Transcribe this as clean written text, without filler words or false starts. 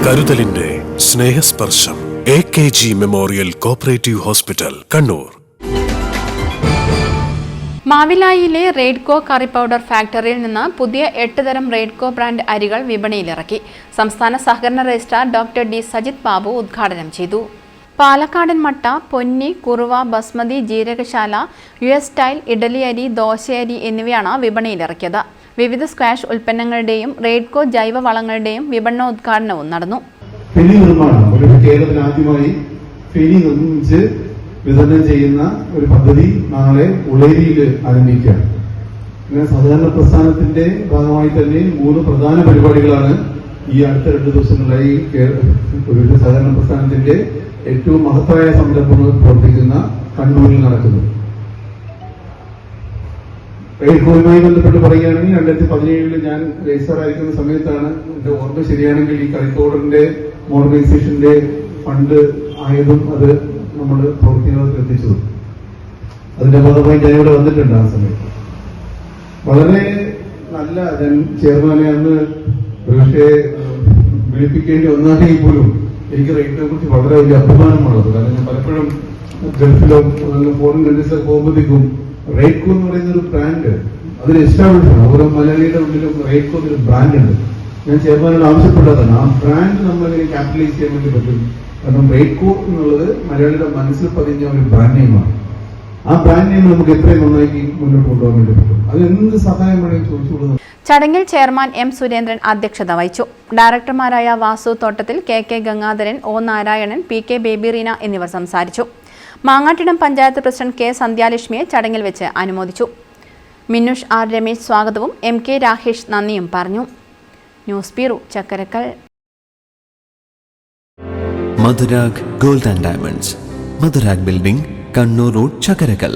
കരുതലിന്റെ സ്നേഹസ്പർശം AKG memorial cooperative hospital, Kannur. മാവിലായിലെ Raidco curry powder ഫാക്ടറിയിൽ നിന്ന് പുതിയ 8 തരം റെയ്ഡ്കോ ബ്രാൻഡ് അരികൾ വിപണിയിലിറക്കി. സംസ്ഥാന സഹകരണ registrar doctor D Sajith Babu ഉദ്ഘാടനം ചെയ്തു. പാലക്കാടൻ മട്ട, പൊന്നി, കുറുവ, ബസ്മതി, ജീരകശാല, US സ്റ്റൈൽ, ഇഡലി അരി, ദോശയരി എന്നിവയാണ് വിപണിയിലിറക്കിയത്. വിവിധ സ്ക്വാഷ് ഉൽപ്പന്നങ്ങളുടെയും റെയ്ഡ്കോ ജൈവ വളങ്ങളുടെയും വിപണനോദ്ഘാടനവും നടന്നു. ഫെനി നിർമ്മാണം കേരളത്തിൽ ആദ്യമായി ഫെനി നിർമ്മിച്ച് വിതരണം ചെയ്യുന്ന ഒരു പദ്ധതി നാളെ ഉളേരിയിൽ ആരംഭിക്കുകയാണ്. അങ്ങനെ സഹകരണ പ്രസ്ഥാനത്തിന്റെ ഭാഗമായി തന്നെ 3 പ്രധാന പരിപാടികളാണ് ഈ അടുത്ത 2 ദിവസങ്ങളിലായി ഒരു സഹകരണ പ്രസ്ഥാനത്തിന്റെ ഏറ്റവും മഹത്തായ സംരംഭങ്ങൾ പ്രവർത്തിക്കുന്ന കണ്ണൂരിൽ നടക്കുന്നത്. റെയ്ഡ്കോയുമായി ബന്ധപ്പെട്ട് പറയുകയാണെങ്കിൽ 2017 ഞാൻ രജിസ്റ്ററായിരിക്കുന്ന സമയത്താണ്, എന്റെ ഓർമ്മ ശരിയാണെങ്കിൽ, ഈ കറി പൗഡറിന്റെ മോഡേണൈസേഷന്റെ ഫണ്ട് ആയതും അത് നമ്മൾ പ്രവർത്തിക്കുന്നത് എത്തിച്ചതും. അതിന്റെ ഭാഗമായി ഞാൻ ഇവിടെ വന്നിട്ടുണ്ട്. ആ സമയത്ത് വളരെ നല്ല, ഞാൻ ചെയർമാനെ അന്ന് ഒരുപക്ഷെ വിളിപ്പിക്കേണ്ടി വന്നാണെങ്കിൽ പോലും എനിക്ക് റെയ്ഡിനെ കുറിച്ച് വളരെ വലിയ അഭിമാനമുള്ളത്. കാരണം ഞാൻ പലപ്പോഴും ഗൾഫിലോ ഫോറിൻ കൺട്രീസിലൊക്കെ പോകുമ്പോഴത്തേക്കും റെയ്ഡ്കോ എന്ന് പറയുന്ന ഒരു ബ്രാൻഡ് അതിൽ എസ്റ്റാബ്ലിഷ് ആണ്. ഓരോ മലയാളിയുടെ ഉള്ളിലും റെയ്ഡ്കോ എന്നൊരു ബ്രാൻഡ് ഉണ്ട്. ഞാൻ ചെയർമാനോട് ആവശ്യപ്പെട്ടതാണ് ആ ബ്രാൻഡ് നമ്മളെങ്ങനെ ക്യാപിറ്റലൈസ് ചെയ്യാൻ വേണ്ടി പറ്റും. കാരണം റെയ്ഡ്കോ എന്നുള്ളത് മലയാളിയുടെ മനസ്സിൽ പതിഞ്ഞ ഒരു ബ്രാൻഡ് നെയിമാണ്. ആ ബ്രാൻഡ് നെയിം നമുക്ക് എത്രയും നന്നാക്കി മുന്നോട്ട് കൊണ്ടുപോകാൻ വേണ്ടി പറ്റും. അത് എന്ത് സഹായം വേണമെങ്കിൽ ചോദിച്ചുകൊള്ളുന്നു. ചടങ്ങിൽ ചെയർമാൻ M. സുരേന്ദ്രൻ അധ്യക്ഷത വഹിച്ചു. ഡയറക്ടർമാരായ വാസു തോട്ടത്തിൽ, KK Gangadharan, O. Narayanan, PK baby Reena എന്നിവർ സംസാരിച്ചു. Mangattidam panchayat president K. സന്ധ്യാലക്ഷ്മിയെ ചടങ്ങിൽ വെച്ച് അനുമോദിച്ചു. മിന്നുഷ് R. രമേശ് സ്വാഗതവും MK രാഹേഷ് നന്ദിയും പറഞ്ഞു. News bureau, Chakkarakkal. Madhurag gold and diamonds, Madhurag building, Kannur road, Chakkarakkal.